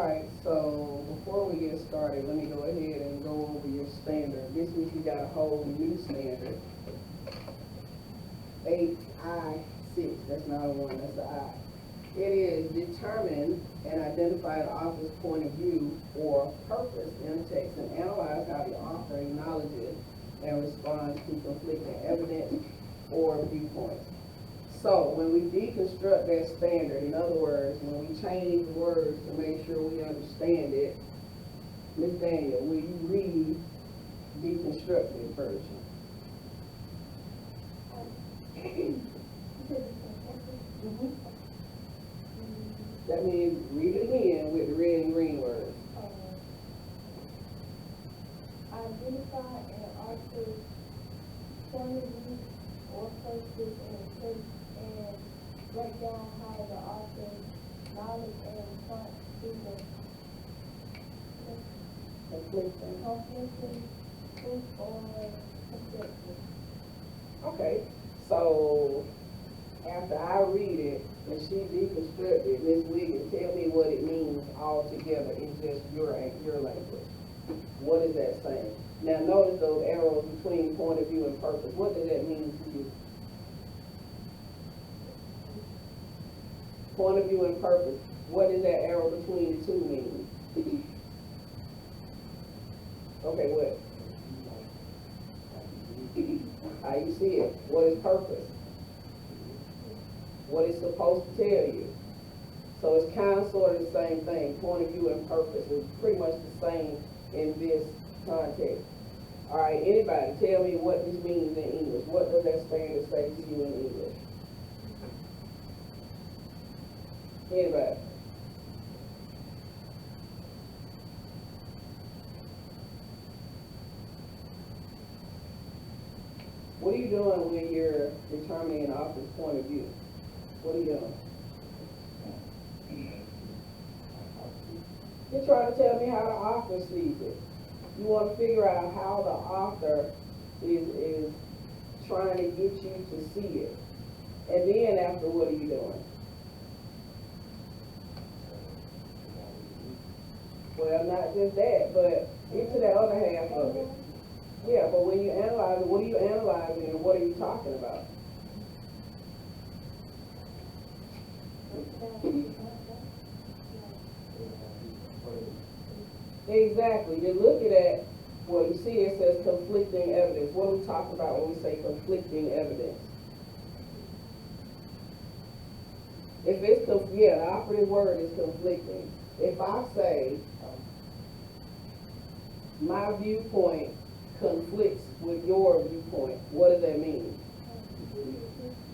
Alright, so before we get started, let me go ahead and go over your standard. This week you got a whole new standard. 8I6, that's not a 1, that's an I. It is determine and identify the author's point of view or purpose in a text and analyze how the author acknowledges and responds to conflicting evidence or viewpoints. So when we deconstruct that standard, in other words, when we change the words to make sure we understand it, Ms. Daniel, will you read deconstructed version? That means read it again with the red and green words. Identify an author's point of view or purpose in a text and break down how the author's knowledge and response to the conflicting truth or perspective. Okay, so after I read it and she deconstructed, Ms. Wiggins, tell me what it means all together in just your language. What is that saying? Now notice those arrows between point of view and purpose. What does that mean to you? Point of view and purpose. What does that arrow between the two mean? Okay, what? How you see it? What is purpose? What it's supposed to tell you. So it's kind of sort of the same thing. Point of view and purpose is pretty much the same in this context. All right, anybody tell me what this means in English. What does that standard say to you in English? Anybody? What are you doing when you're determining an author's point of view? What are you doing? You're trying to tell me how the author sees it. You want to figure out how the author is trying to get you to see it. And then after, what are you doing? Well, not just that, but get to the other half of it. Yeah, but when you analyze it, what are you analyzing and what are you talking about? Exactly. You're looking at, well, you see it says conflicting evidence. What do we talk about when we say conflicting evidence? If it's, the operative word is conflicting. If I say, my viewpoint conflicts with your viewpoint, what does that mean?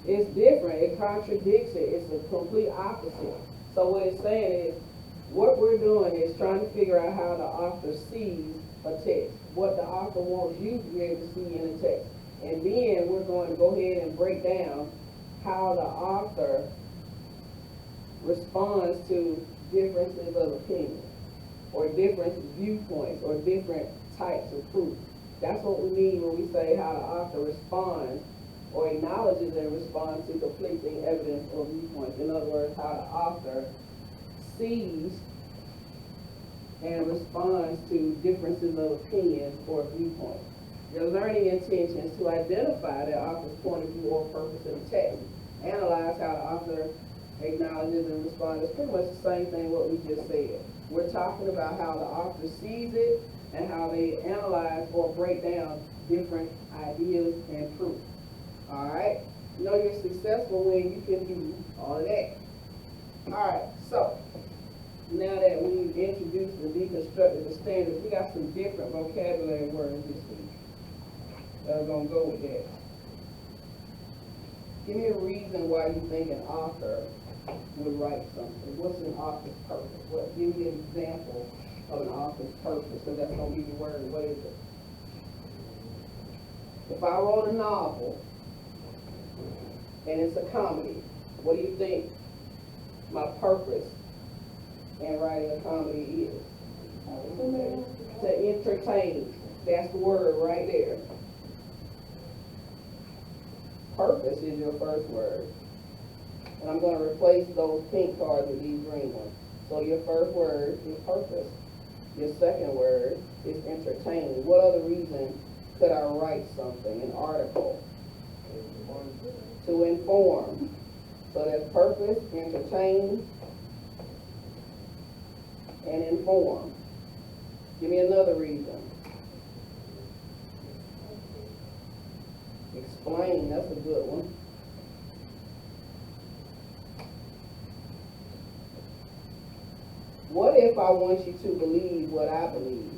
It's different. It contradicts it. It's a complete opposite. So what it's saying is, what we're doing is trying to figure out how the author sees a text, what the author wants you to be able to see in a text. And then we're going to go ahead and break down how the author responds to differences of opinion, or different viewpoints, or different types of proof. That's what we mean when we say how the author responds or acknowledges and responds to conflicting evidence or viewpoints. In other words, how the author sees and responds to differences of opinion or viewpoint. Your learning intention is to identify the author's point of view or purpose in the text. Analyze how the author acknowledges and responds. It's pretty much the same thing what we just said. We're talking about how the author sees it and how they analyze or break down different ideas and proof. All right? You know you're successful when you can do all of that. All right, so now that we've introduced and deconstructed the standards, we got some different vocabulary words this week that are going to go with that. Give me a reason why you think an author would write something. What's an author's purpose? Give me an example of an author's purpose, because that's going to be the word. What is it? If I wrote a novel and it's a comedy, what do you think my purpose in writing a comedy is? To entertain. That's the word right there. Purpose is your first word. And I'm going to replace those pink cards with these green ones. So your first word is purpose. Your second word is entertain. What other reason could I write something, an article? To inform. So there's purpose, entertain, and inform. Give me another reason. Explain, that's a good one. What if I want you to believe what I believe?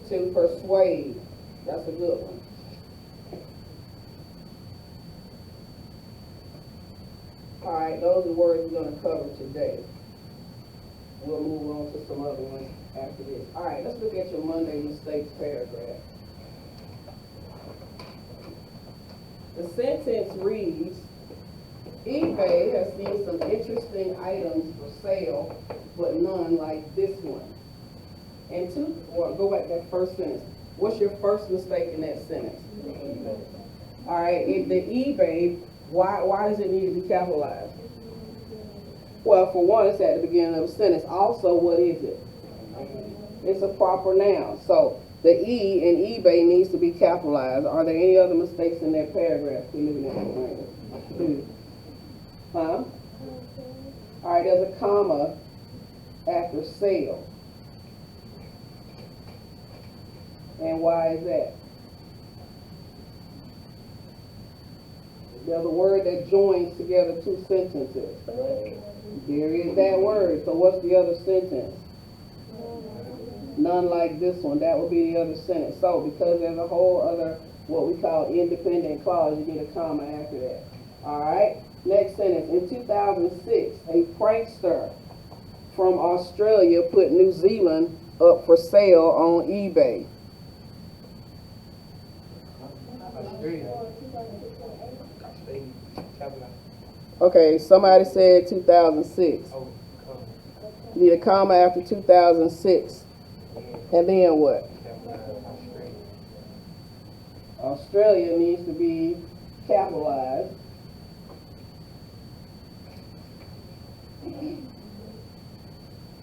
To persuade. That's a good one. All right, those are words we're going to cover today. We'll move on to some other ones after this. All right, let's look at your Monday mistakes paragraph. The sentence reads, eBay has seen some interesting items for sale, but none like this one. And go back to that first sentence. What's your first mistake in that sentence? All right, the eBay, why does it need to be capitalized? Well, for one, it's at the beginning of the sentence. Also, what is it? It's a proper noun. So the E in eBay needs to be capitalized. Are there any other mistakes in that paragraph? We're looking at it. Huh? All right, there's a comma after sale. And why is that? There's a word that joins together two sentences. There is that word. So what's the other sentence? None like this one. That would be the other sentence. So because there's a whole other, what we call independent clause, you need a comma after that. All right? Next sentence. In 2006, a prankster from Australia put New Zealand up for sale on eBay. Okay, somebody said 2006. You need a comma after 2006. And then what? Australia needs to be capitalized.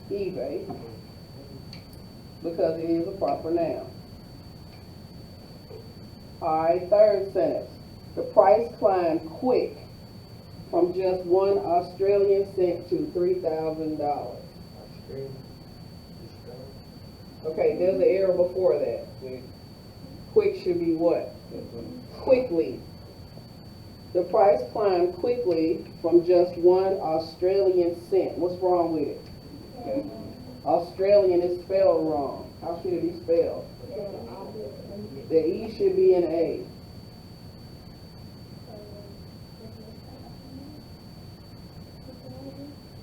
eBay, because it is a proper noun. All right, third sentence. The price climbed quick from just 1 Australian cent to $3,000. Okay, there's an error before that. Quick should be what? Quickly. The price climbed quickly from just 1 Australian cent. What's wrong with it? Australian is spelled wrong. How should it be spelled? The E should be an A.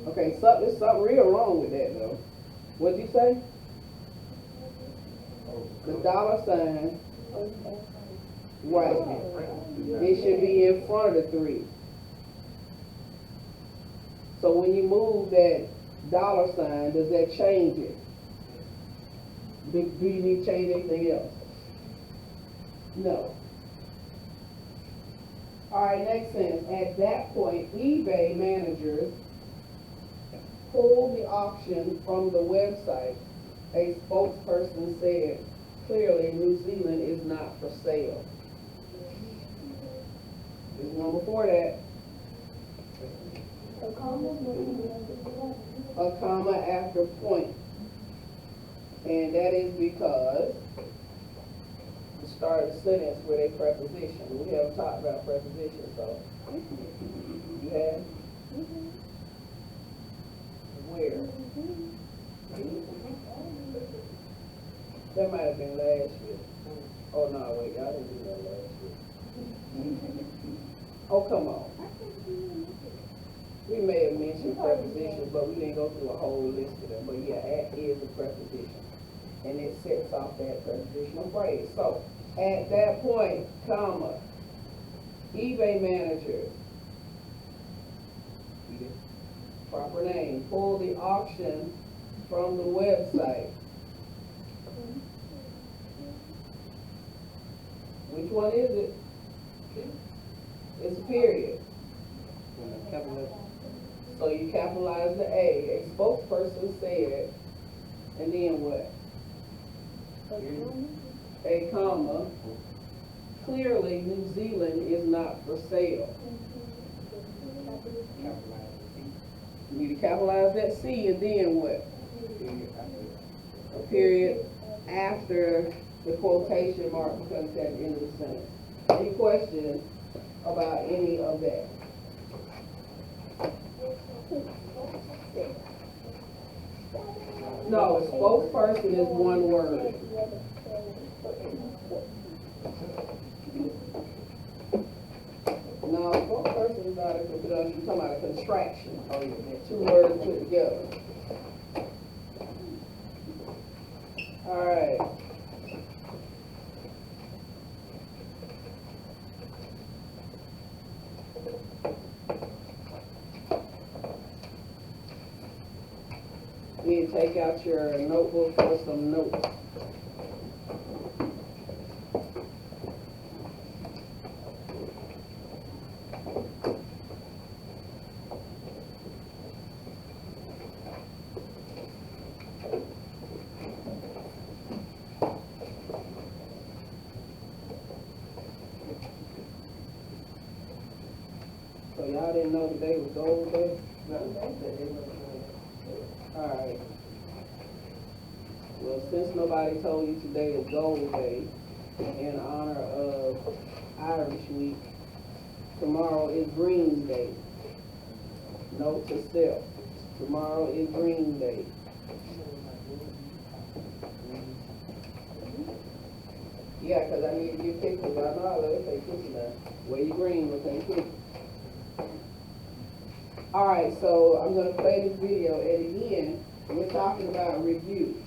Okay, there's something real wrong with that though. What'd you say? The dollar sign. Right. It should be in front of the 3. So when you move that dollar sign, does that change it? Do you need to change anything else? No. All right, next sentence. At that point, eBay managers pulled the auction from the website. A spokesperson said, clearly New Zealand is not for sale. There's one before that. A comma after point. And that is because the start of the sentence with a preposition. We haven't talked about prepositions, so you have? Where? That might have been last year. Oh no, wait, y'all didn't do that last year. Oh, come on. We may have mentioned prepositions, but we didn't go through a whole list of them. But yeah, at is a preposition. And it sets off that prepositional phrase. So, at that point, comma, eBay managers, proper name, pull the auction from the website. Which one is it? It's a period. So you capitalize the A spokesperson said, and then what? A comma, clearly New Zealand is not for sale. You need to capitalize that C, and then what? A period after the quotation mark becomes at the end of the sentence. Any questions about any of that? No, spokesperson is one word. No, spokesperson is not a conjunction. You're talking about a contraction. Oh, yeah, two words put together. All right. You need to take out your notebook for some notes. So y'all didn't know today was gold day? All right. Well, since nobody told you today is gold day, in honor of Irish Week, tomorrow is Green Day. Note to self, tomorrow is Green Day. Yeah, because I need to get pictures. I know I let it take pictures now. Wear your green with them pictures. All right, so I'm going to play this video, and again, we're talking about review.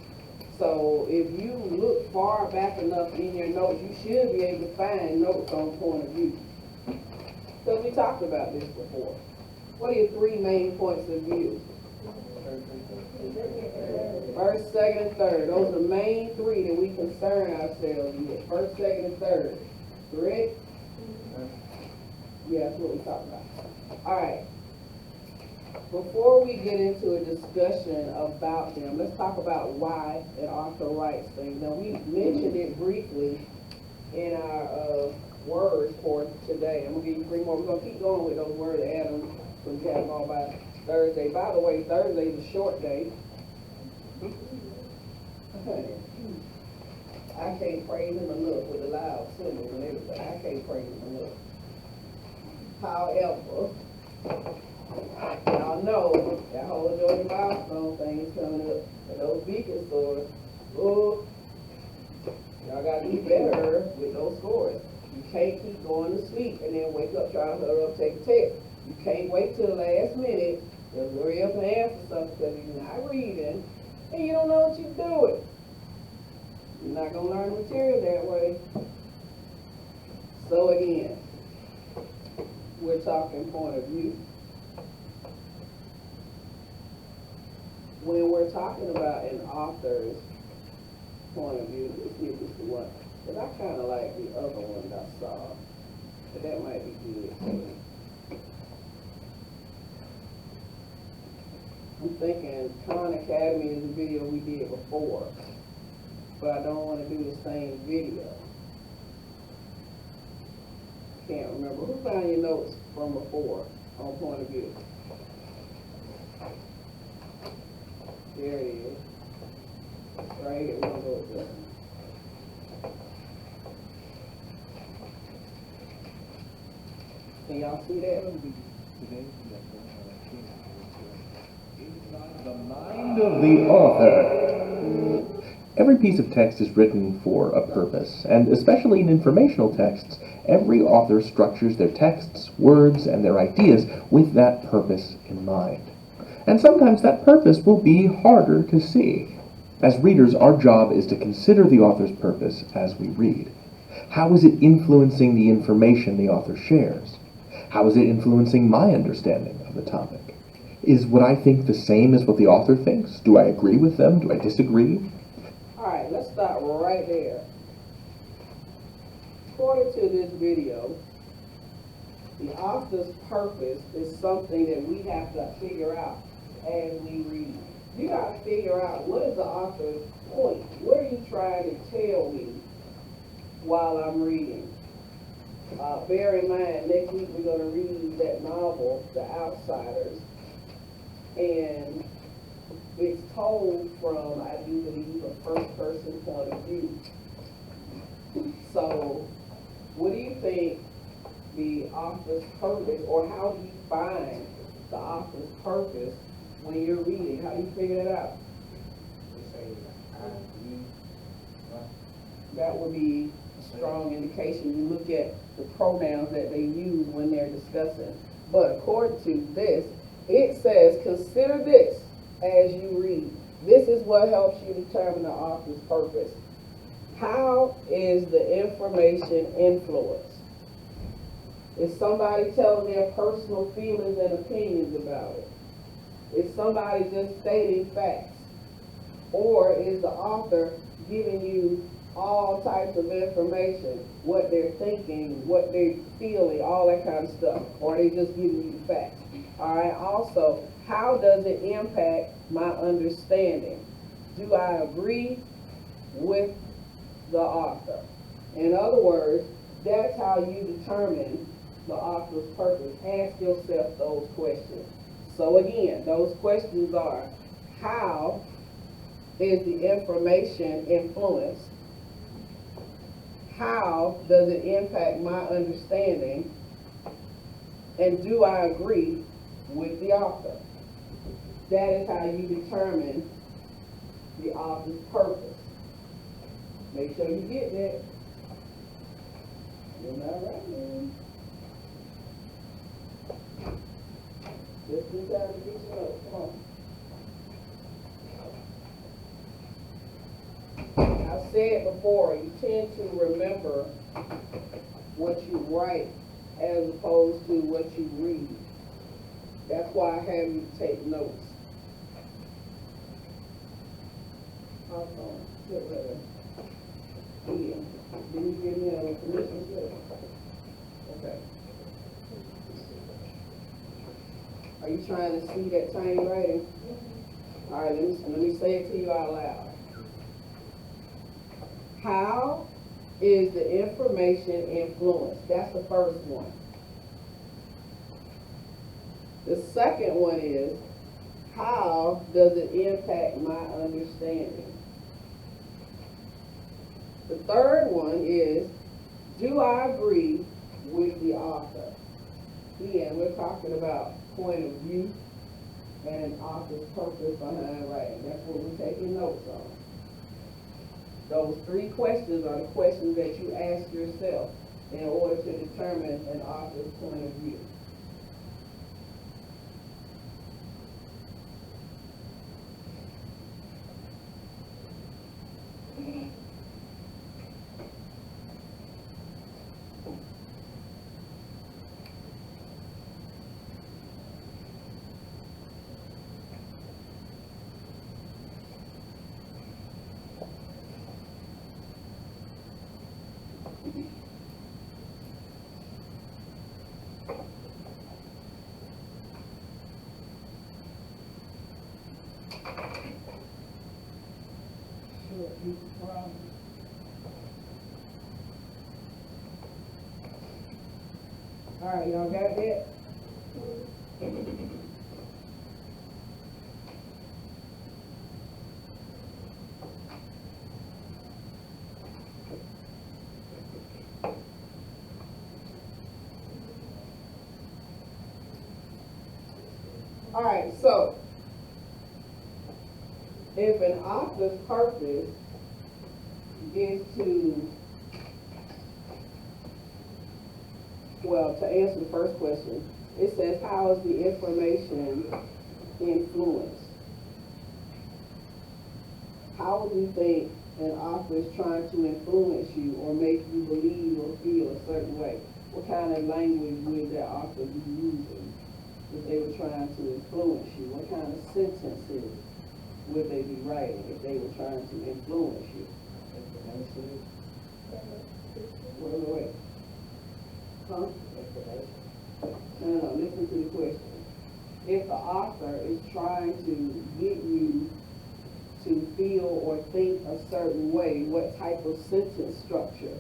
So if you look far back enough in your notes, you should be able to find notes on point of view. So we talked about this before. What are your three main points of view? First, second, and third. Those are the main three that we concern ourselves with. First, second, and third. Correct? Yeah, that's what we talked about. All right. Before we get into a discussion about them, let's talk about why an author writes things. Now, we mentioned it briefly in our words for today. I'm going to give you three more. We're going to keep going with those words, Adam, so we have them all by Thursday. By the way, Thursday is a short day. I can't praise him enough with the loud cymbals and everything. I can't praise him enough. However, y'all know that whole Georgia Milestone thing is coming up. And those beacon stores, oh, y'all got to be better with those scores. You can't keep going to sleep and then wake up trying to hurry up take a test. You can't wait till the last minute to hurry up and answer something because you're not reading and you don't know what you're doing. You're not going to learn the material that way. So again, we're talking point of view. When we're talking about an author's point of view, let's give this to one. Because I kind of like the other one that I saw. But that might be good too. I'm thinking Khan Academy is a video we did before. But I don't want to do the same video. Can't remember. Who found your notes from before on point of view? There it is. Right here, we're going to go with that. Can y'all see that? The mind of the author. Every piece of text is written for a purpose, and especially in informational texts, every author structures their texts, words, and their ideas with that purpose in mind. And sometimes that purpose will be harder to see. As readers, our job is to consider the author's purpose as we read. How is it influencing the information the author shares? How is it influencing my understanding of the topic? Is what I think the same as what the author thinks? Do I agree with them? Do I disagree? All right, let's start right there. According to this video, the author's purpose is something that we have to figure out as we read. You gotta figure out, what is the author's point? What are you trying to tell me while I'm reading? Bear in mind, next week we're gonna read that novel, The Outsiders. And it's told from, I do believe, a first-person point of view. So, what do you think the author's purpose, or how do you find the author's purpose when you're reading? How do you figure that out? That would be a strong indication. You look at the pronouns that they use when they're discussing. But according to this, it says, consider this as you read. This is what helps you determine the author's purpose. How is the information influenced? Is somebody telling their personal feelings and opinions about it? Is somebody just stating facts? Or is the author giving you all types of information, what they're thinking, what they're feeling, all that kind of stuff? Or are they just giving you facts? All right, also, how does it impact my understanding? Do I agree with the author? In other words, that's how you determine the author's purpose. Ask yourself those questions. So again, those questions are, how is the information influenced? How does it impact my understanding? And do I agree with the author? That is how you determine the author's purpose. Make sure you get that. You're not right. Just in time to get your notes. Come on. I've said before, you tend to remember what you write as opposed to what you read. That's why I have you take notes. Also, sit right there. Ian, did you give me a permission slip? Okay. Are you trying to see that tiny writing? All right, let me say it to you out loud. How is the information influenced? That's the first one. The second one is, how does it impact my understanding? The third one is, do I agree with the author? Again, we're talking about point of view and an author's purpose behind writing. That's what we're taking notes on. Those three questions are the questions that you ask yourself in order to determine an author's point of view. All right, y'all got that? All right, so if an author's purpose is to, well, to answer the first question, it says, how is the information influenced? How would you think an author is trying to influence you or make you believe or feel a certain way? What kind of language would that author be using if they were trying to influence you? What kind of sentences would they be writing if they were trying to influence you? Wait. Huh? Information. No, listen to the question. If the author is trying to get you to feel or think a certain way, what type of sentence structure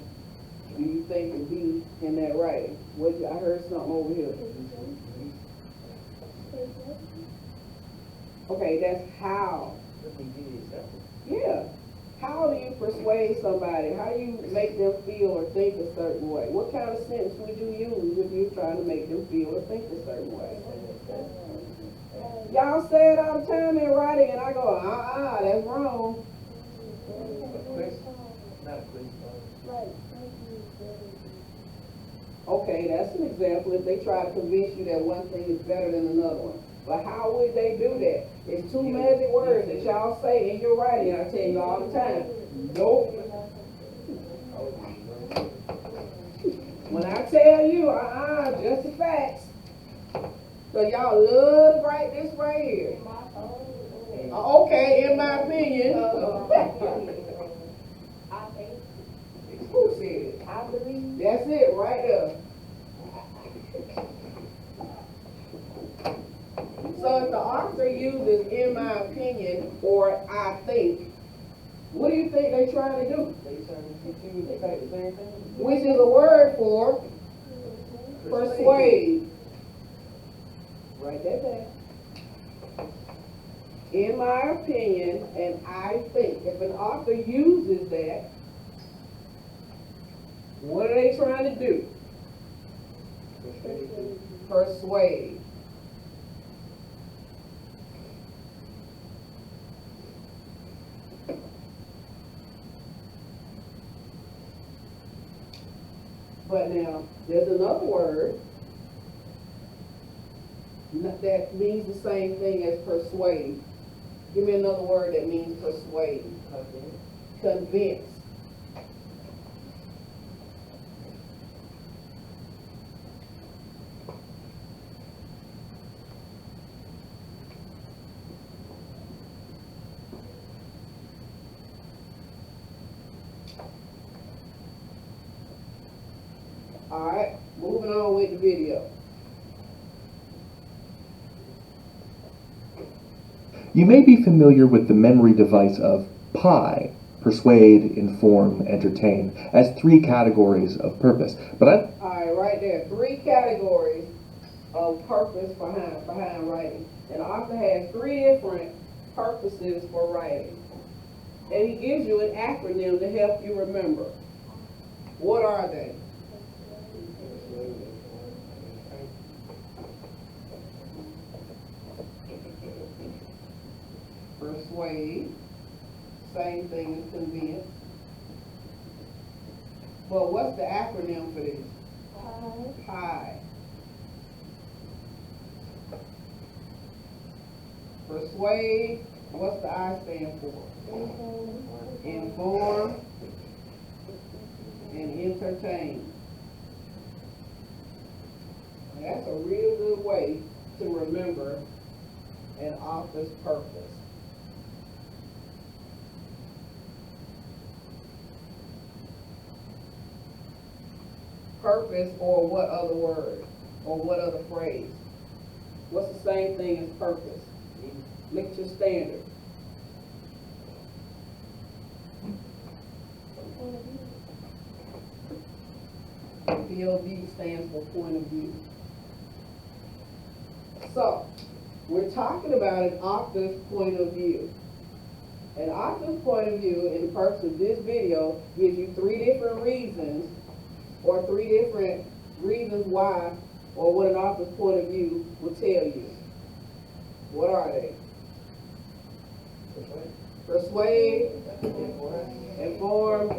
do you think would be in that writing? I heard something over here. Okay, that's how. Yeah. How do you persuade somebody? How do you make them feel or think a certain way? What kind of sentence would you use if you're trying to make them feel or think a certain way? Y'all say it all the time in writing, and I go, that's wrong. Okay, that's an example if they try to convince you that one thing is better than another one. But how would they do that? It's two magic words that y'all say in your writing, I tell you all the time. Nope. When I tell you, just the facts. So y'all love to write this right here. Okay, in my opinion. Who said it? I believe. That's it, right there. So if the author uses in my opinion or I think, what do you think they're trying to do? Which is a word for persuade. Write that down. In my opinion and I think. If an author uses that, what are they trying to do? Persuade. But now, there's another word that means the same thing as persuade. Give me another word that means persuade. Convince. Alright, moving on with the video. You may be familiar with the memory device of PIE, persuade, inform, entertain, as 3 categories of purpose. But Alright, right there. 3 categories of purpose behind writing. And the author has 3 different purposes for writing. And he gives you an acronym to help you remember. What are they? Persuade, same thing as convince. But what's the acronym for this? PIE. Persuade, what's the I stand for? Inform and entertain. That's a real good way to remember an author's purpose. Purpose, or what other word? Or what other phrase? What's the same thing as purpose? Look at your standard. POV stands for point of view. So, we're talking about an author's point of view. An author's point of view, in the purpose of this video, gives you 3 different reasons, or 3 different reasons why, or what an author's point of view will tell you. What are they? Persuade, inform,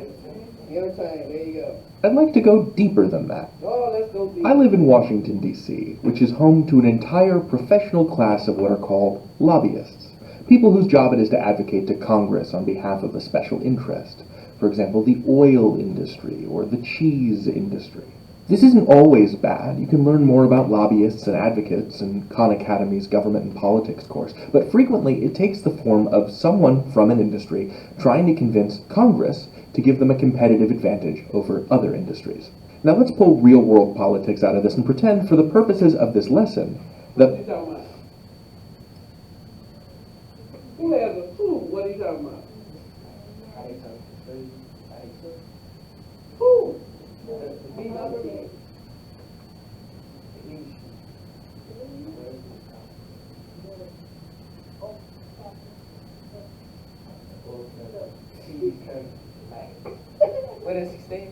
entertain. There you go. I'd like to go deeper than that. Oh, let's go deep. I live in Washington, D.C., which is home to an entire professional class of what are called lobbyists. People whose job it is to advocate to Congress on behalf of a special interest. For example, the oil industry or the cheese industry. This isn't always bad. You can learn more about lobbyists and advocates in Khan Academy's Government and Politics course, but frequently it takes the form of someone from an industry trying to convince Congress to give them a competitive advantage over other industries. Now let's pull real-world politics out of this and pretend, for the purposes of this lesson, What that you talking about? Who has a clue? What are you talking about? Who? Be number one. What does he say?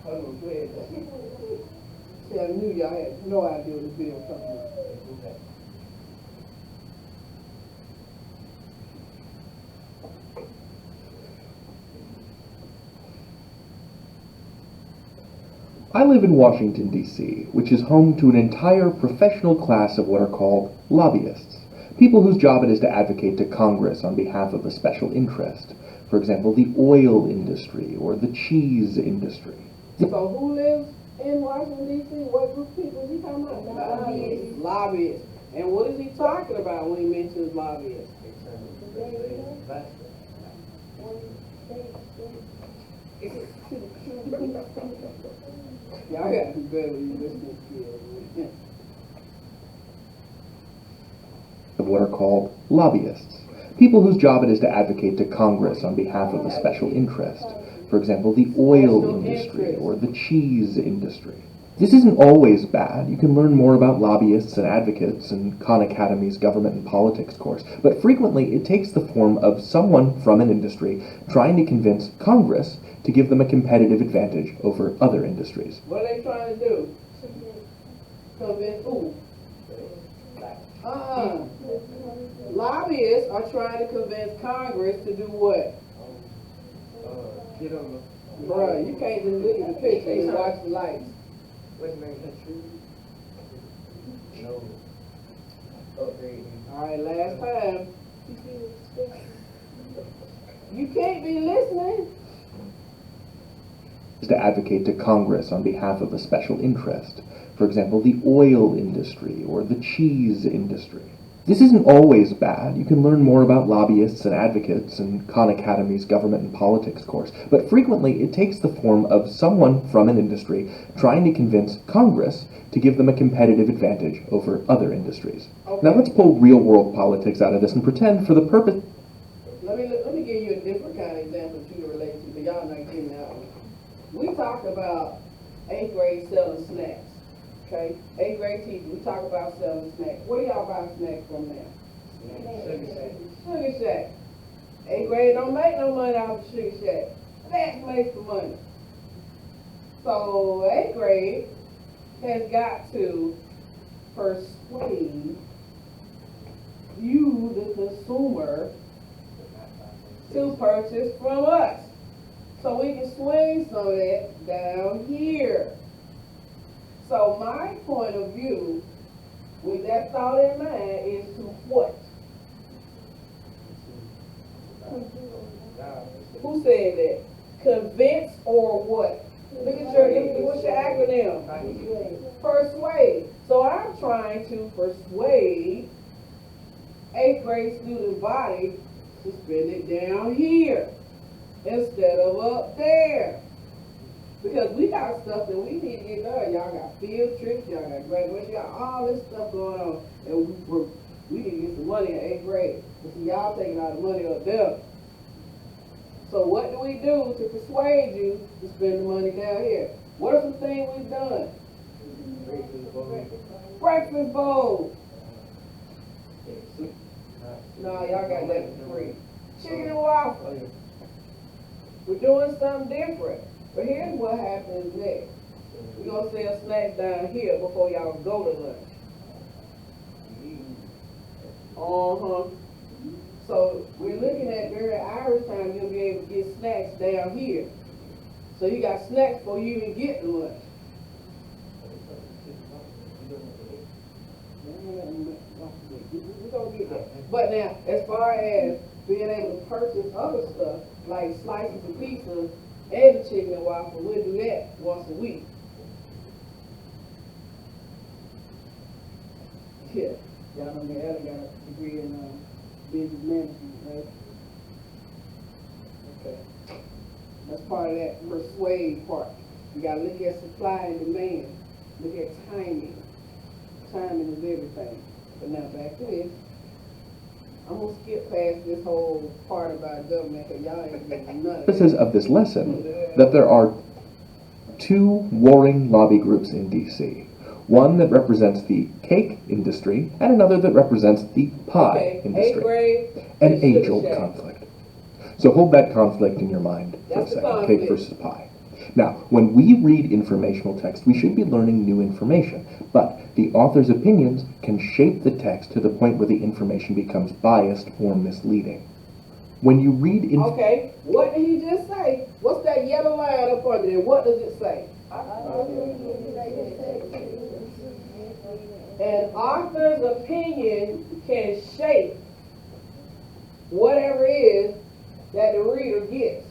Hold on, go ahead. See, I knew y'all had no idea what the video was talking about. I live in Washington, D.C., which is home to an entire professional class of what are called lobbyists, people whose job it is to advocate to Congress on behalf of a special interest. For example, the oil industry or the cheese industry. So who lives in Washington, D.C.? What group of people is he talking about? Lobbyists. Lobbyists. And what is he talking about when he mentions lobbyists? Y'all got to do better with your listening skills. Of what are called lobbyists, people whose job it is to advocate to Congress on behalf of a special interest. For example, the oil Special industry interest. or the cheese industry. This isn't always bad. You can learn more about lobbyists and advocates in Khan Academy's Government and Politics course, but frequently it takes the form of someone from an industry trying to convince Congress to give them a competitive advantage over other industries. What are they trying to do? Convince who? Lobbyists are trying to convince Congress to do what? Get on Bruh, you can't just look at the picture and watch the lights. what's the name of the tree? No. Upgrade. Alright, last time. You can't be listening. To advocate to Congress on behalf of a special interest. For example, the oil industry or the cheese industry. This isn't always bad. You can learn more about lobbyists and advocates in Khan Academy's Government and Politics course, but frequently it takes the form of someone from an industry trying to convince Congress to give them a competitive advantage over other industries. Okay. Now let's pull real-world politics out of this and pretend, for the purpose... Let me give you a different kind of example that you can relate to, but y'all not getting that one. We talk about 8th grade selling snacks. Okay? 8th grade teacher, we talk about selling snacks. Where do y'all buy snacks from now? Sugar Shack. 8th grade don't make no money out of Sugar Shack. Snacks makes the money. So 8th grade has got to persuade you, the consumer, to purchase from us. So we can swing some of that down here. So my point of view, with that thought in mind, is to what? Who said that? Convince or what? Look at what's your acronym? Persuade. So I'm trying to persuade 8th grade student body to spend it down here instead of up there. Because we got stuff that we need to get done. Y'all got field trips, y'all got graduation, y'all got all this stuff going on. And we need to get some money in 8th grade. But see, y'all taking all the money up there. So what do we do to persuade you to spend the money down here? What are some things we've done? Breakfast bowl. No, y'all got that for free. Chicken and waffles. We're doing something different. But here's what happens next. We're going to sell snacks down here before y'all go to lunch. So we're looking at during Irish time, you'll be able to get snacks down here. So you got snacks before you even get to lunch. We're going to get that. But now, as far as being able to purchase other stuff, like slices of pizza and the chicken and waffle, we'll do that once a week. Yeah. Y'all know me, Ella got a degree in business management. Right? Okay. That's part of that persuade part. You gotta look at supply and demand. Look at timing. Timing is everything. But now back to this. I'm gonna skip past this whole part about government because y'all ain't getting none of Purposes it. of this lesson that there are two warring lobby groups in DC. One that represents the cake industry and another that represents the pie Okay, eighth industry. grade. An and Sugar age-old Shack. conflict. So hold that conflict in your mind for That's a the second. conflict. Cake versus pie. Now, when we read informational text, we should be learning new information, but the author's opinions can shape the text to the point where the information becomes biased or misleading. When you read Okay, what did he just say? What's that yellow line up under there? What does it say? An author's opinion can shape whatever it is that the reader gets.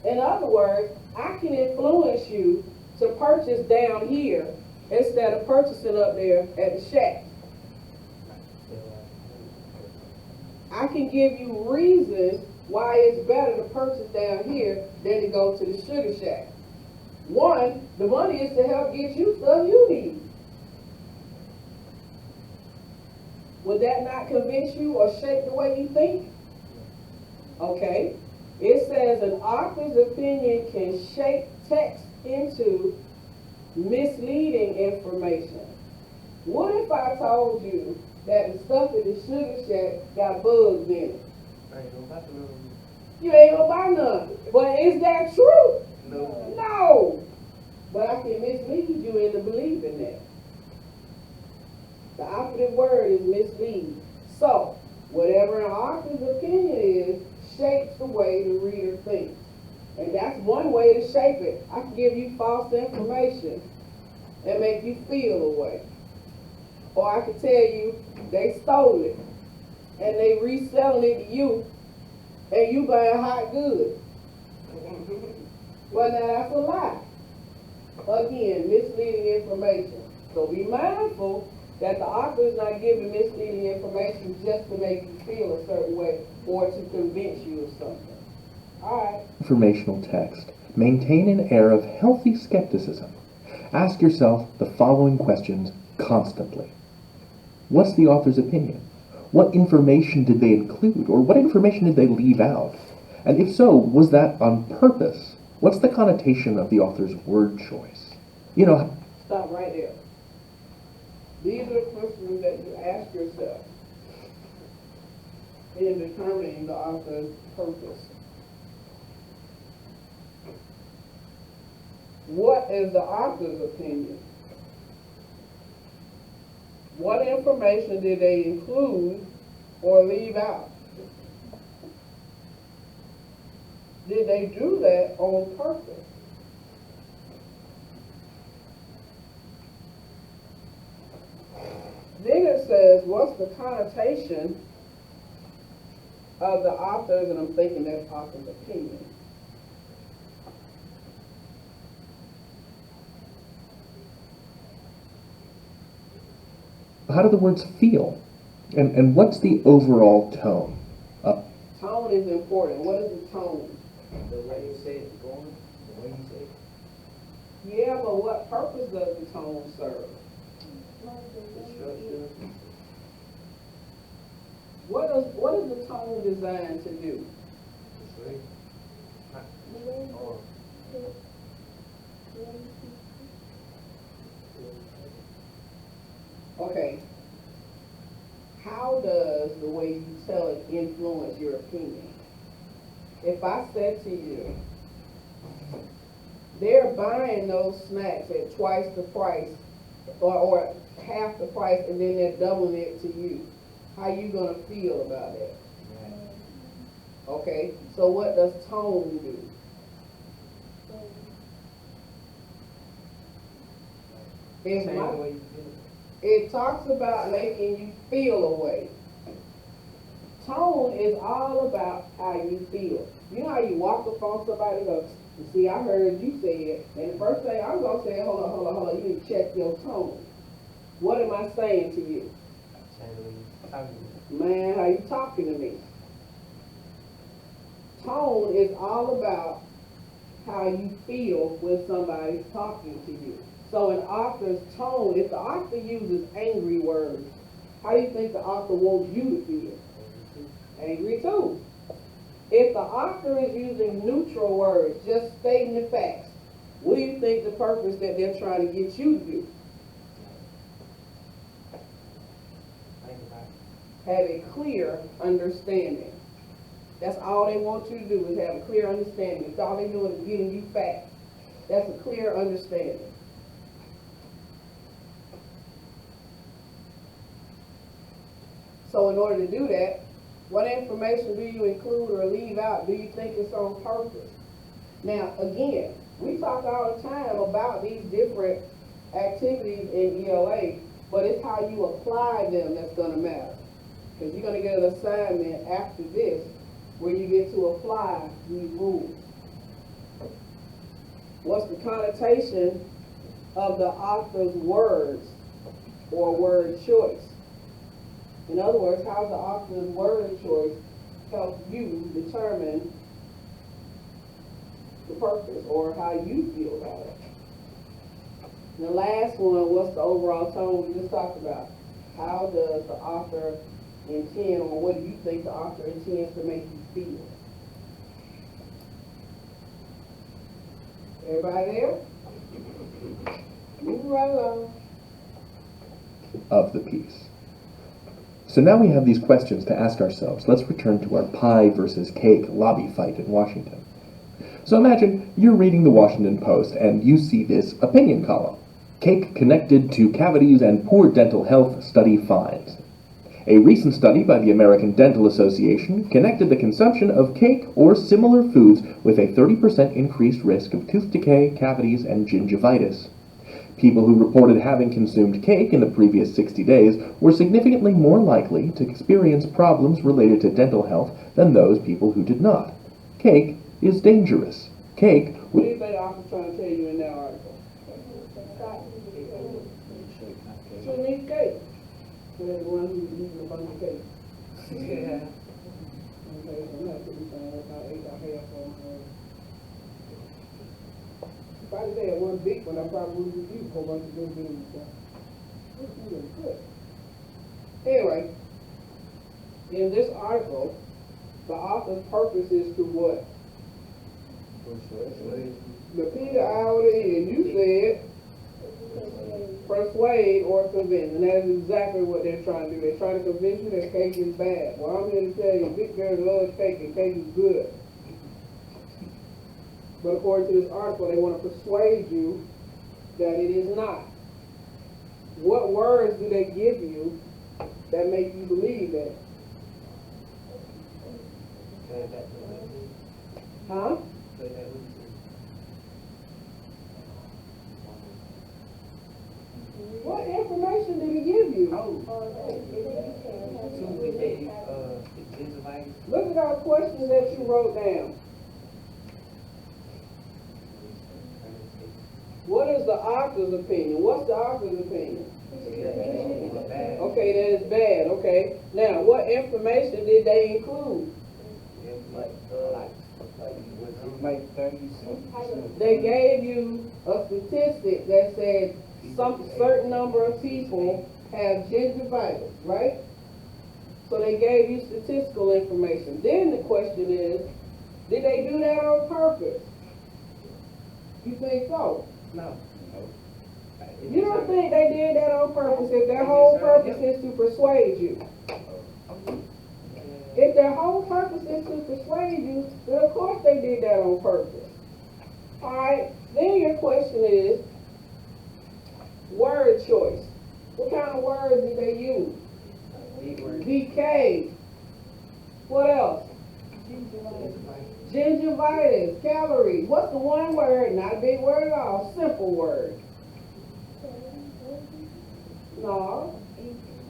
In other words, I can influence you to purchase down here instead of purchasing up there at the shack. I can give you reasons why it's better to purchase down here than to go to the Sugar Shack. One, the money is to help get you stuff you need. Would that not convince you or shape the way you think? Okay. It says an author's opinion can shape text into misleading information. What if I told you that the stuff at the Sugar Shack got bugs in it? I ain't gonna buy none. You ain't gonna buy none. But is that true? No. No. But I can mislead you into believing that. The operative word is mislead. So, whatever an author's opinion is, shapes the way the reader thinks. And that's one way to shape it. I can give you false information and make you feel a way. Or I could tell you they stole it and they reselling it to you and you buying hot goods. Well, now that's a lie. Again, misleading information. So be mindful that the author is not giving misleading information just to make you feel a certain way or to convince you of something. All right. informational text, maintain an air of healthy skepticism. Ask yourself the following questions constantly. What's the author's opinion? What information did they include, or what information did they leave out? And if so, was that on purpose? What's the connotation of the author's word choice? You know, Stop right there. These are the questions that you ask yourself in determining the author's purpose. What is the author's opinion? What information did they include or leave out? Did they do that on purpose? Then it says, what's the connotation of the author's, and I'm thinking that's author's opinion. how do the words feel? And what's the overall tone? Tone is important. What is the tone? The way you say it's going, the way you say it. Yeah, but what purpose does the tone serve? The structure. What is the tone designed to do? The way. Or. Okay. How does the way you tell it influence your opinion? If I said to you, they're buying those snacks at twice the price or half the price and then they're doubling it to you, how you gonna feel about that? Okay, so what does tone do? It's Same not, way you feel. it talks about making you feel a way. Tone is all about how you feel. You know how you walk up on somebody and go, see, I heard you say it, and the first thing I'm going to say, hold on, you need to check your tone. What am I saying to you? Same way you talking. Man, how you talking to me? Tone is all about how you feel when somebody's talking to you. So an author's tone, if the author uses angry words, how do you think the author wants you to feel? Angry too. If the author is using neutral words, just stating the facts, what do you think the purpose that they're trying to get you to do? Think about it. Have a clear understanding. That's all they want you to do is have a clear understanding. If all they're doing is giving you facts, that's a clear understanding. So in order to do that, what information do you include or leave out? Do you think it's on purpose? Now, again, we talk all the time about these different activities in ELA, but it's how you apply them that's going to matter. Because you're going to get an assignment after this where you get to apply these rules. What's the connotation of the author's words or word choice? In other words, how the author's word choice helps you determine the purpose or how you feel about it. And the last one, what's the overall tone we just talked about? How does the author intend, or what do you think the author intends to make you feel? Everybody there? Moving right along. Of the piece. So now we have these questions to ask ourselves. Let's return to our pie versus cake lobby fight in Washington. So imagine you're reading the Washington Post and you see this opinion column. Cake connected to cavities and poor dental health study finds. A recent study by the American Dental Association connected the consumption of cake or similar foods with a 30% increased risk of tooth decay, cavities, and gingivitis. People who reported having consumed cake in the previous 60 days were significantly more likely to experience problems related to dental health than those people who did not. Cake is dangerous. Cake What do you think the author's trying to tell you in that article? Shouldn't eat cake. So there's one who's eating a bunch of cake. Yeah. Okay, so I'm not pretty saying that I ate a half of them. If I just had one big one, I probably would eat a whole bunch of good things. It's really good. Anyway, in this article, the author's purpose is to what? Repeat out it, and you said persuade or convince, and that is exactly what they're trying to do. They're trying to convince you that cake is bad. Well, I'm here to tell you, big girls love cake, and cake is good. But according to this article, they want to persuade you that it is not. What words do they give you that make you believe that? Say that to me. Huh? Say that with What information did he give you? Tooth decay, gingivitis. Look at our questions that you wrote down. What is the author's opinion? What's the author's opinion? Bad. Okay, that is bad. Okay. Now, what information did they include? Like 30%. They gave you a statistic that said some certain number of people have gingivitis, right? So they gave you statistical information. Then the question is, did they do that on purpose? You think so? No. You don't think they did that on purpose if their whole purpose is to persuade you? If their whole purpose is to persuade you, then of course they did that on purpose. Alright, then your question is, word choice. What kind of words did they use? Big word. Decay. What else? Gingivitis, calories. What's the one word, not a big word at all, simple word? No.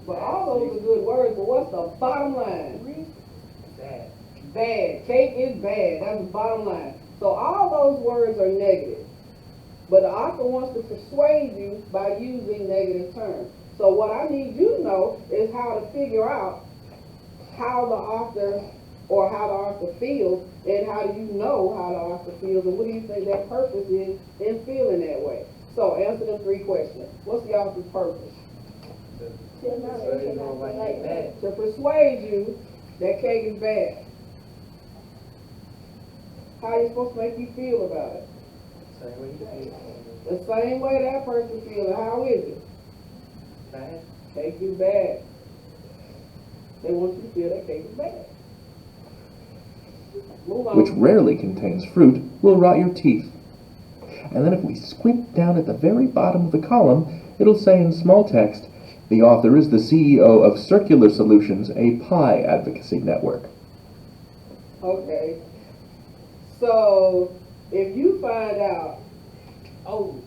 But all those are good words, but what's the bottom line? Bad. Bad. Cake is bad. That's the bottom line. So all those words are negative. But the author wants to persuade you by using negative terms. So what I need you to know is how to figure out how the author or how the author feels, and how do you know how the author feels, and what do you think that purpose is in feeling that way? So answer them 3 questions. What's the author's purpose? So you don't like it bad. To persuade you that cake is bad. How are you supposed to make you feel about it? Same way you feel. The same way that person feels. How is it? Bad. Cake is bad. They want you to feel that cake is bad. Move on. which rarely contains fruit, will rot your teeth. And then if we squint down at the very bottom of the column, it'll say in small text, the author is the CEO of Circular Solutions, a pie advocacy network. Okay. So if you find out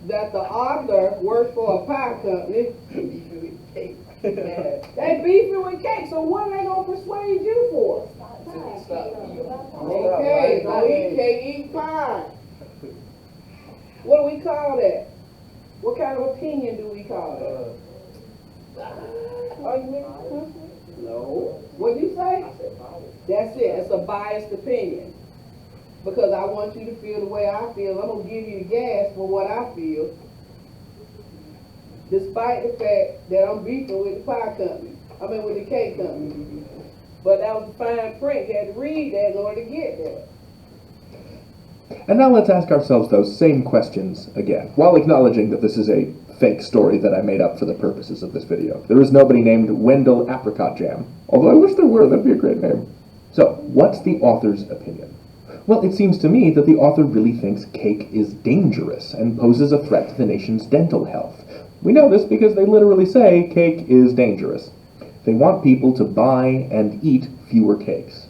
that the author works for a pie company, they beefing with cake. So what are they gonna persuade you for? Okay, so he can't eat pie. What do we call that? What kind of opinion do we call that? Are you with me? No. What'd you say? That's it. It's a biased opinion. Because I want you to feel the way I feel. I'm gonna give you the gas for what I feel. Despite the fact that I'm beefing with the pie company. With the cake company. But that was the fine print. You had to read that in order to get there. And now let's ask ourselves those same questions again, while acknowledging that this is a fake story that I made up for the purposes of this video. There is nobody named Wendell Apricot Jam, although I wish there were. That'd be a great name. So, what's the author's opinion? Well, it seems to me that the author really thinks cake is dangerous and poses a threat to the nation's dental health. We know this because they literally say cake is dangerous. They want people to buy and eat fewer cakes.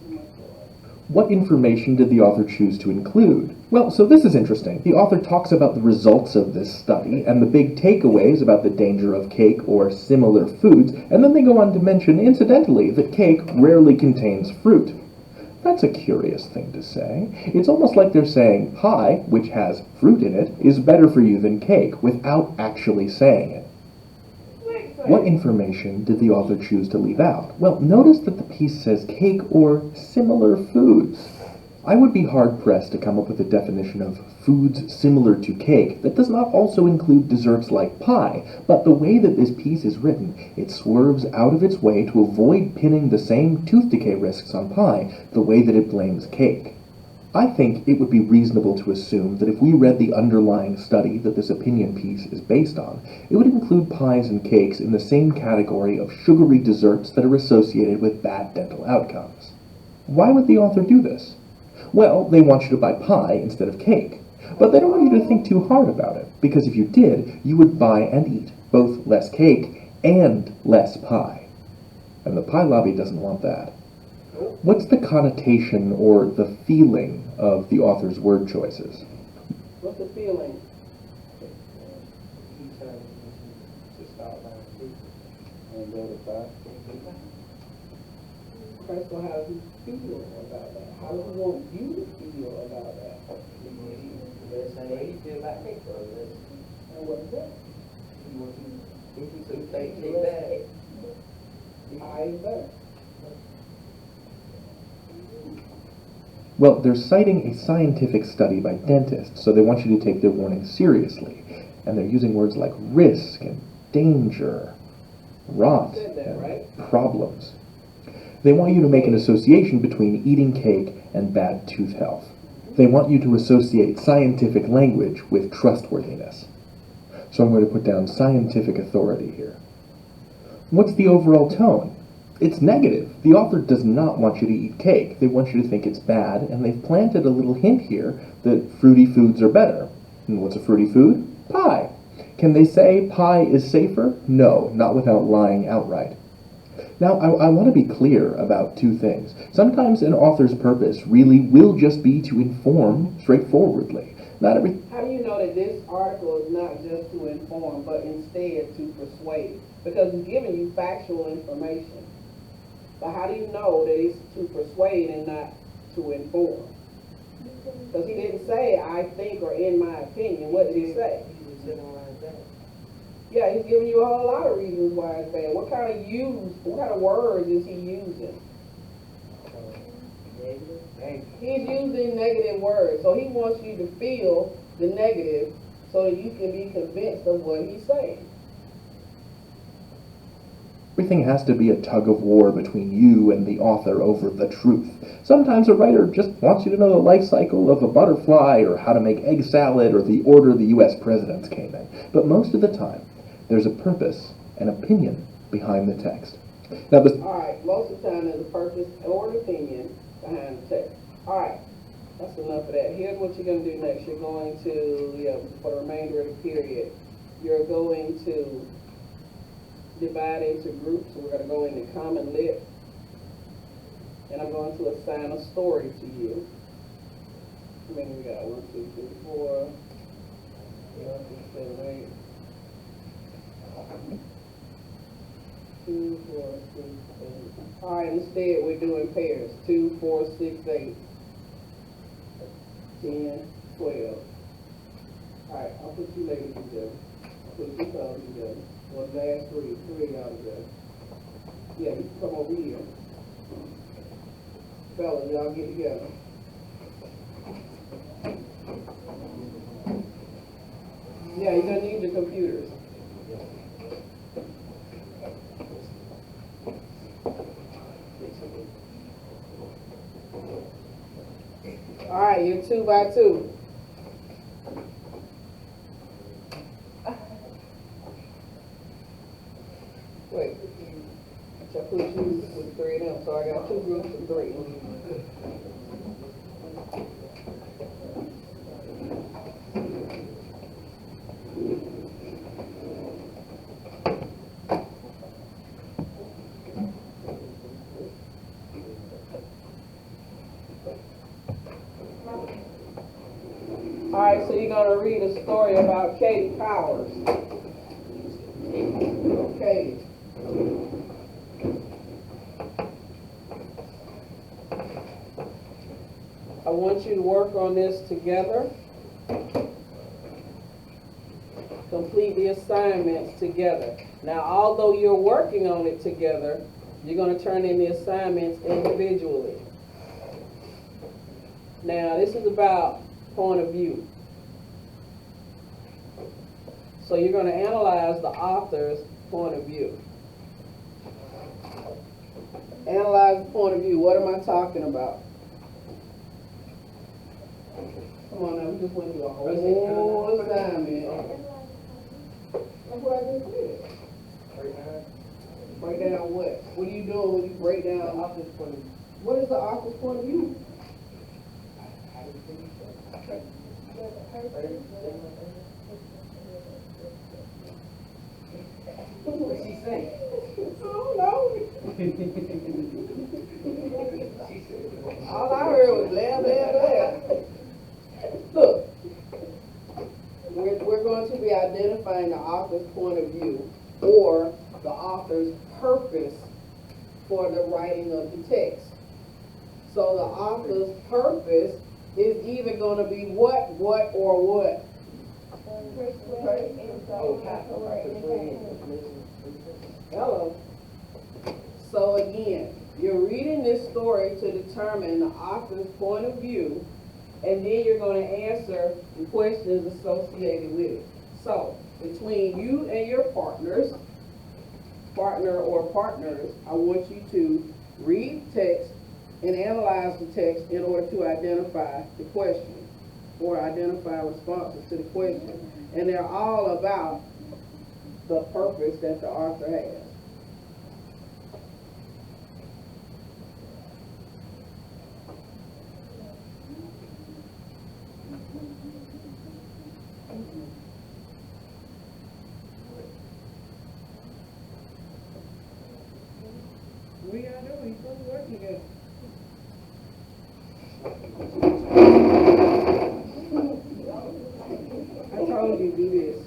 What information did the author choose to include? Well, so this is interesting. The author talks about the results of this study and the big takeaways about the danger of cake or similar foods, and then they go on to mention, incidentally, that cake rarely contains fruit. That's a curious thing to say. It's almost like they're saying pie, which has fruit in it, is better for you than cake, without actually saying it. What information did the author choose to leave out? Well, notice that the piece says cake or similar foods. I would be hard-pressed to come up with a definition of foods similar to cake that does not also include desserts like pie, but the way that this piece is written, it swerves out of its way to avoid pinning the same tooth decay risks on pie the way that it blames cake. I think it would be reasonable to assume that if we read the underlying study that this opinion piece is based on, it would include pies and cakes in the same category of sugary desserts that are associated with bad dental outcomes. Why would the author do this? Well, they want you to buy pie instead of cake, but they don't want you to think too hard about it, because if you did, you would buy and eat both less cake and less pie. And the pie lobby doesn't want that. What's the connotation or the feeling of the author's word choices? What's the feeling? He's telling you to stop buying cake and go to pie. First of all, how does he feel about that? How does he want you to feel about that? The same way you feel about cake, or less. And what is that? You want to take cake bad. Pie is better. Well, they're citing a scientific study by dentists, so they want you to take their warning seriously. And they're using words like risk and danger, rot, You said that, and right? problems. They want you to make an association between eating cake and bad tooth health. They want you to associate scientific language with trustworthiness. So I'm going to put down scientific authority here. What's the overall tone? It's negative. The author does not want you to eat cake. They want you to think it's bad, and they've planted a little hint here that fruity foods are better. And what's a fruity food? Pie. Can they say pie is safer? No, not without lying outright. Now, I want to be clear about two things. Sometimes an author's purpose really will just be to inform straightforwardly. Not every... How do you know that this article is not just to inform, but instead to persuade? Because it's giving you factual information. But how do you know that it's to persuade and not to inform? Because he didn't say, I think, or in my opinion. What did he say? He's just sitting around that. Yeah, he's giving you a whole lot of reasons why it's bad. What kind of words is he using? Yeah, He's using negative words, so he wants you to feel the negative so that you can be convinced of what he's saying. Everything has to be a tug of war between you and the author over the truth. Sometimes a writer just wants you to know the life cycle of a butterfly, or how to make egg salad, or the order the U.S. presidents came in. But most of the time, there's a purpose, an opinion behind the text. Now, Alright, most of the time there's a purpose or an opinion behind the text. Alright, that's enough of that. Here's what you're going to do next. You're going to, for the remainder of the period, you're going to divide into groups. So we're going to go into Common Lit, and I'm going to assign a story to you. I mean, we got 1, 2, 3, 4, 5, 6, 7, 8. 2, 4, 6, 8. All right, instead we're doing pairs. 2, 4, 6, 8, 10, 12. All right, I'll put you ladies together. I'll put you fellas together. Well, the last three of y'all together. Yeah, you can come over here. Fellas, y'all get together. Yeah, you're gonna need your computers. All right, you're 2 by 2. Wait, I put you with 3 of them, so I got 2 groups of 3. All right, so you're going to read a story about Katie Powers. Katie. I want you to work on this together. Complete the assignments together. Now, although you're working on it together, you're going to turn in the assignments individually. Now, this is about point of view. So you're going to analyze the author's point of view. Analyze the point of view. What am I talking about? Come on now, we just went through a whole assignment. That's what I just did. Break down what? What are you doing when you break down the author's point of view? What is the author's point of view? What she say? I don't know. All I heard was blah, blah, blah. Look, we're going to be identifying the author's point of view or the author's purpose for the writing of the text. So the author's purpose is either going to be what, or what. Hello. So again, you're reading this story to determine the author's point of view, and then you're going to answer the questions associated with it. So, between you and your partner or partners, I want you to read text and analyze the text in order to identify the question or identify responses to the question. And they're all about the purpose that the author has. What y'all doing? You're supposed to work together. I told you to do this.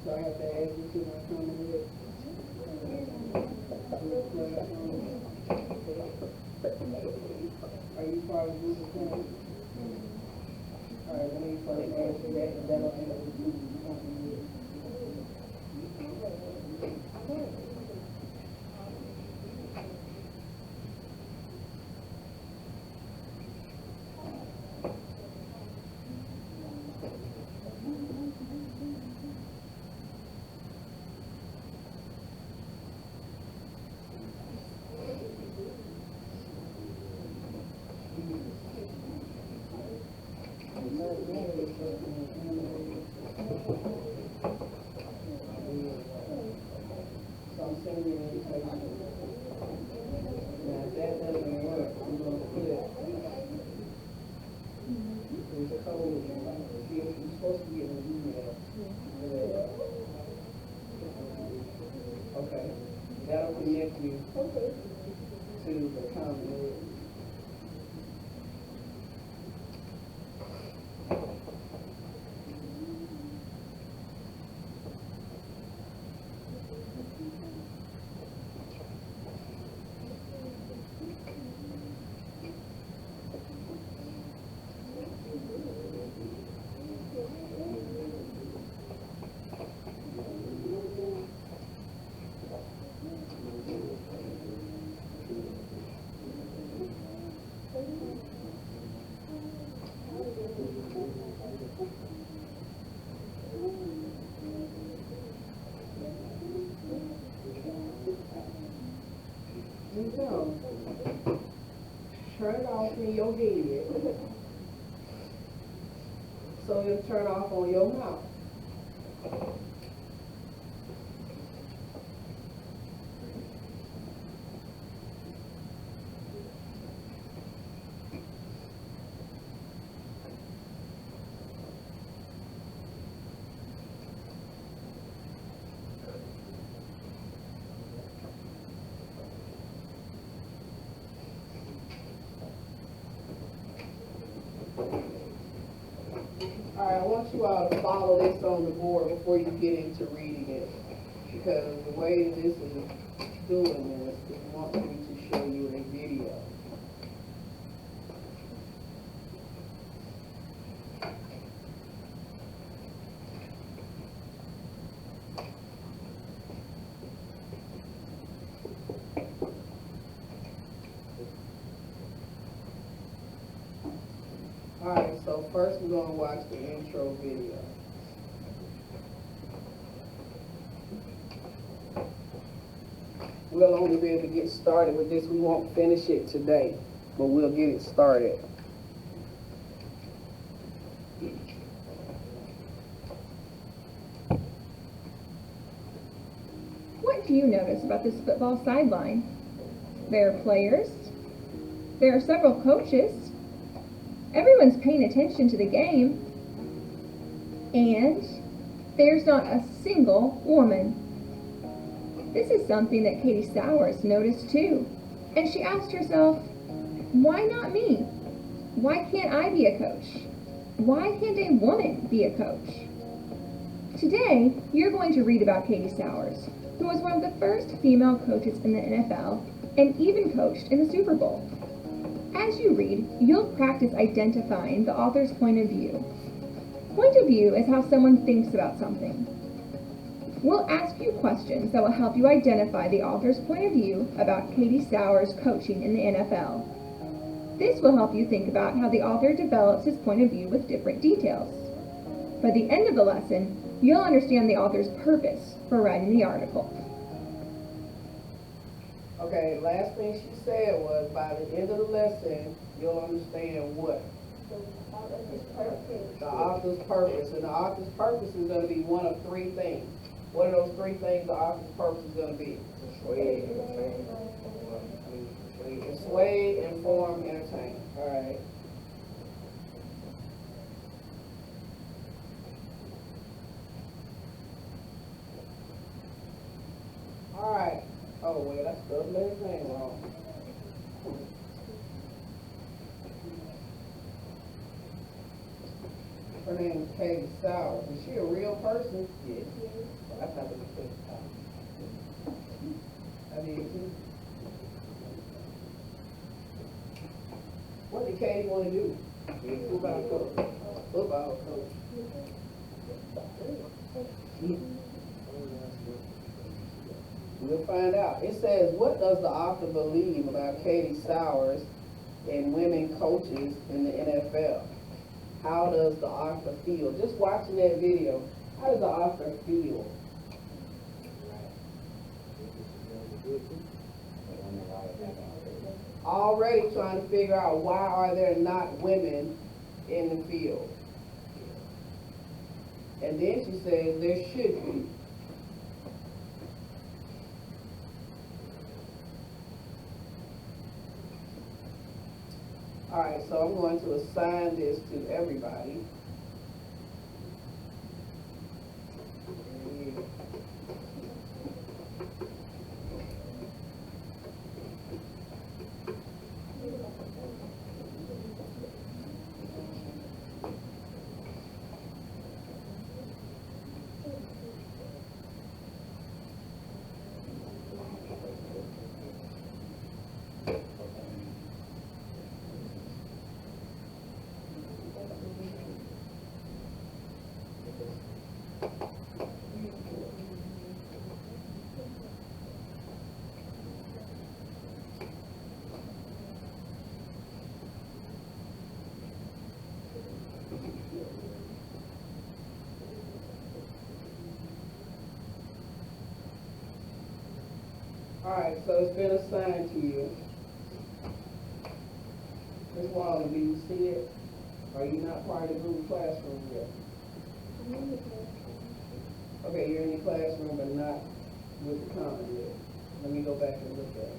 So I have to add you to my comment list. Are you part of the group of friends? All right, let me first ask you that, and that'll end up with you. So I'm sending you an invitation. Now, if that doesn't work, I'm gonna put it. There's a code. You're supposed to get an email. Okay. That'll connect you to the comment. Turn it off in your head, so it'll turn off on your mouth. All right, I want you all to follow this on the board before you get into reading it, because the way this is doing this, we want me to show you a video. Alright, so first we're going to watch the intro video. We'll only be able to get started with this. We won't finish it today, but we'll get it started. What do you notice about this football sideline? There are players. There are several coaches. Everyone's paying attention to the game. And there's not a single woman. This is something that Katie Sowers noticed too. And she asked herself, why not me? Why can't I be a coach? Why can't a woman be a coach? Today, you're going to read about Katie Sowers, who was one of the first female coaches in the NFL and even coached in the Super Bowl. As you read, you'll practice identifying the author's point of view. Point of view is how someone thinks about something. We'll ask you questions that will help you identify the author's point of view about Katie Sowers coaching in the NFL. This will help you think about how the author develops his point of view with different details. By the end of the lesson, you'll understand the author's purpose for writing the article. Okay, last thing she said was, by the end of the lesson, you'll understand what? The author's purpose. And the author's purpose is going to be one of three things. What are those three things the author's purpose is going to be? Persuade, inform, entertain. All right. All right. Oh, wait, I spelled everything wrong. Her name is Katie Sowers. Is she a real person? Yes. I thought it was just, I did too. What did Katie want to do? football coach. Football coach. We'll find out. It says, what does the author believe about Katie Sowers and women coaches in the NFL? How does the author feel? Just watching that video, how does the author feel? Already trying to figure out why are there not women in the field. And then she says there should be. All right, so I'm going to assign this to everybody. All right, so it's been assigned to you. Ms. Waller, do you see it? Are you not part of the Google Classroom yet? Okay, you're in your classroom, but not with the comment yet. Let me go back and look at it.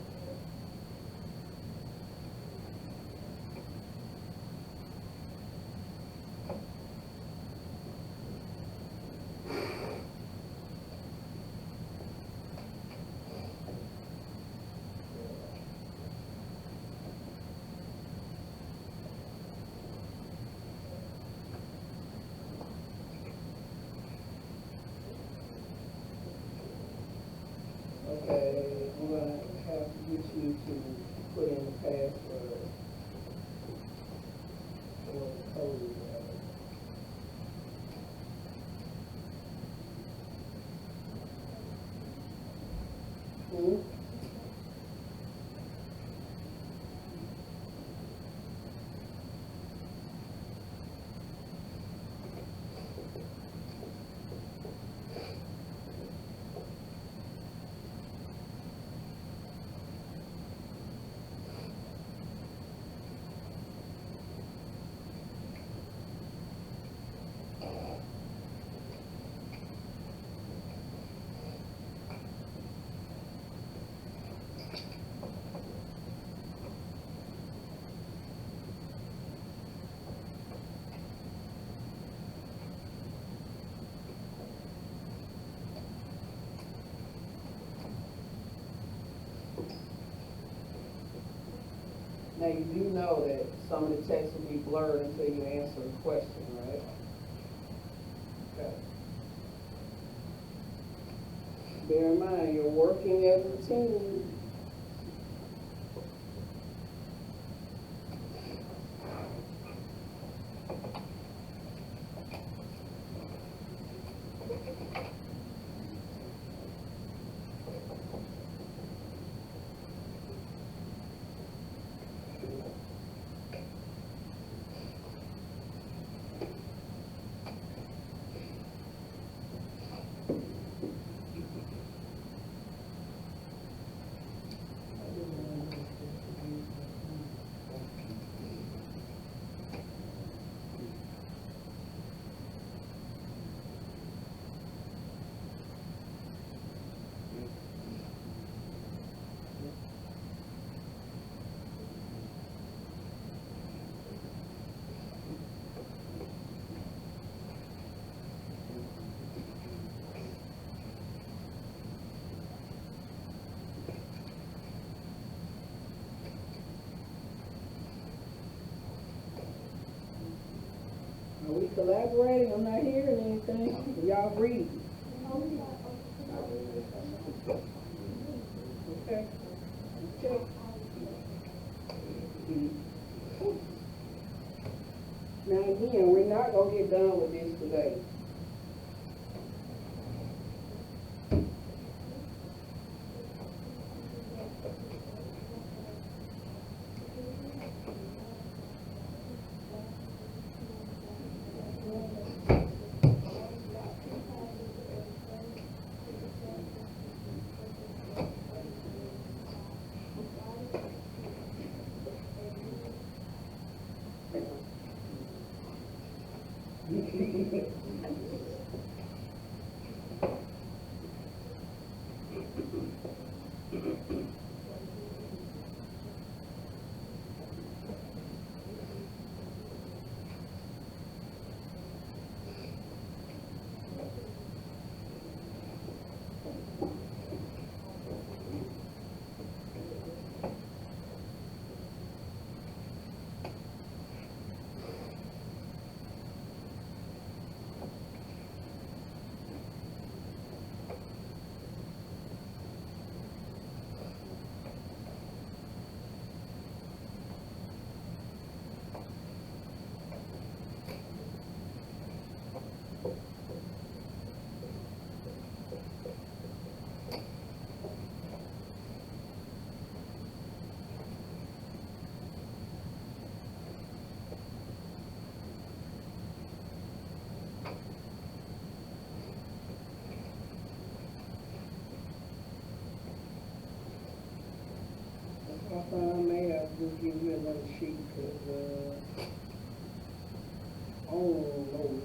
Okay, I'm gonna have to get you to put in the password or the code. Hmm? Now, you do know that some of the text will be blurred until you answer the question, right? Okay. Bear in mind, you're working as a team. elaborating? I'm not hearing anything. Y'all breathe. Okay. Okay. Now again, we're not gonna get done with this today. I may have to just give you another sheet because, I don't know.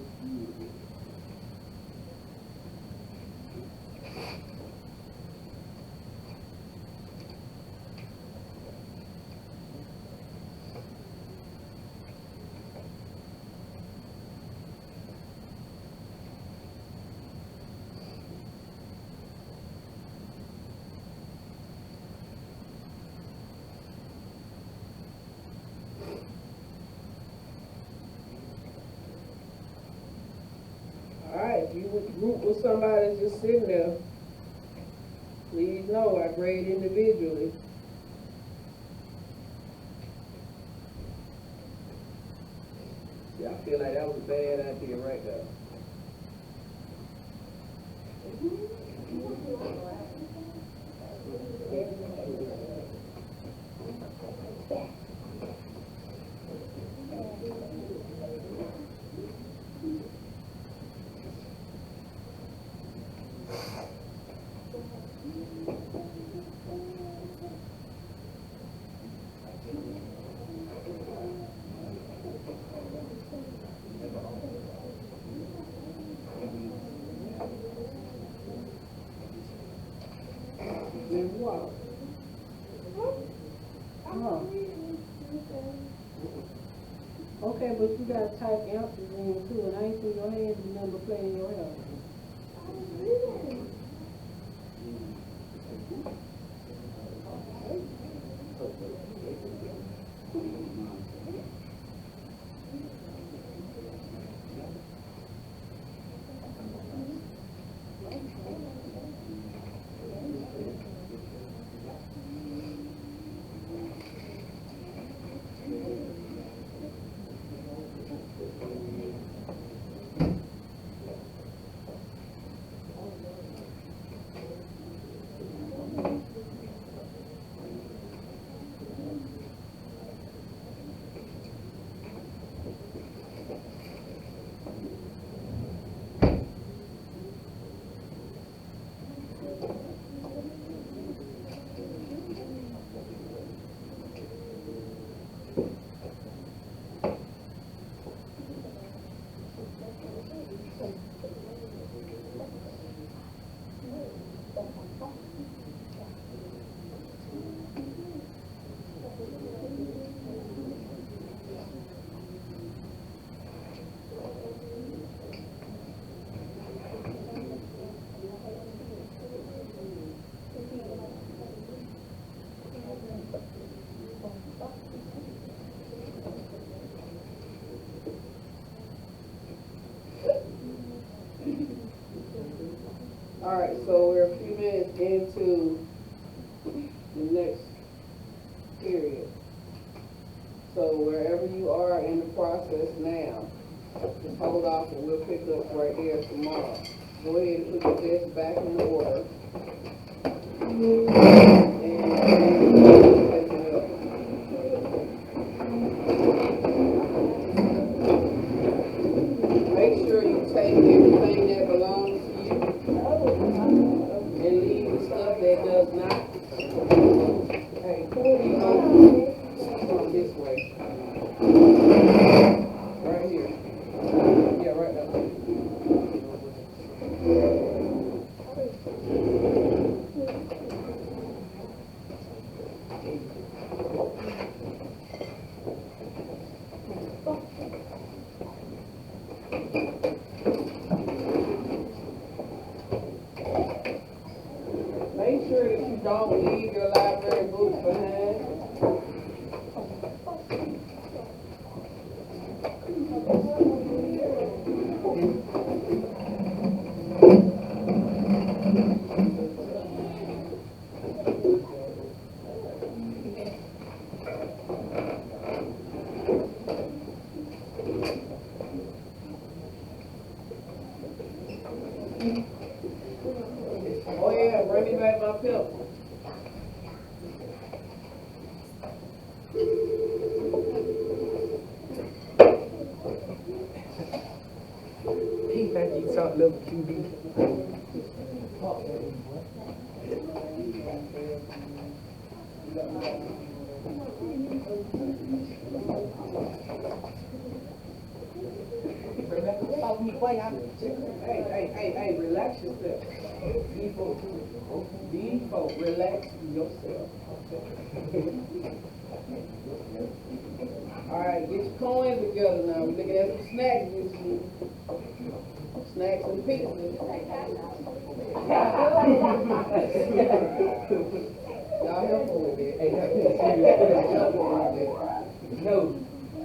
Alright, if you would group with somebody that's just sitting there, please know I grade individually. See, I feel like that was a bad idea right there. Then what? Okay, but you gotta type answers in too, and I ain't see your hands do nothing but playing your hair. All right, so we're a few minutes into the next period. So wherever you are in the process now, just hold off and we'll pick up right there tomorrow. Go ahead and put your desk back in order. Make sure you take everything that belongs to you and leave the stuff that does not. Hey, come this way. Right here. Yeah, right there. Make sure that you don't leave your library books behind. Oh yeah, bring me back my pencil. He think he talk little QB. Hey, relax yourself. Before, relax yourself. All right, get your coins together now. We're looking at some snacks this week. Snacks and pizzas. Y'all help her with that. Help her with that. No,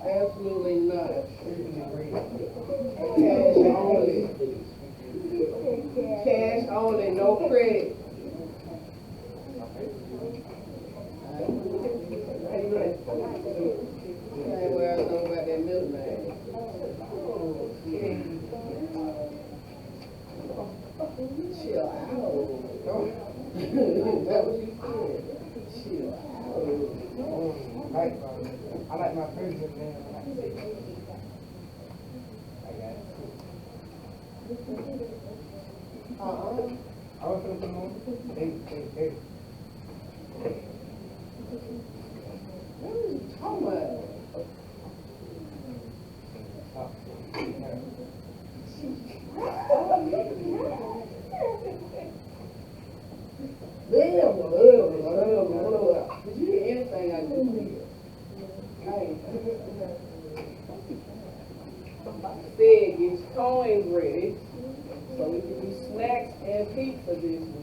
absolutely not. Cash only. Cash only, no credit. How you doing? Okay, well, I know about that milk man. Chill out. That what you said. Chill out. I like my first man. I got it. I was gonna come on. Hey. What are you talking about? Did you hear anything I just said? Hey. Said get your coins ready so we can do snacks and pizza this week.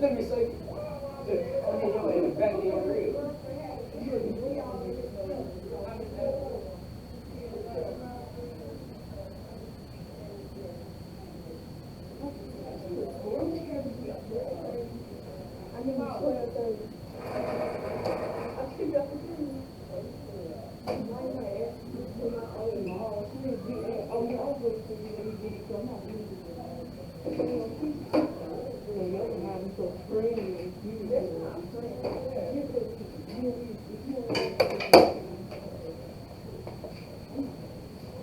Let me see. In the back of your rib.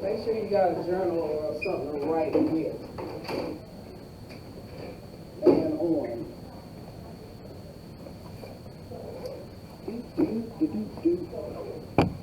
Make sure you got a journal or something to write with and on.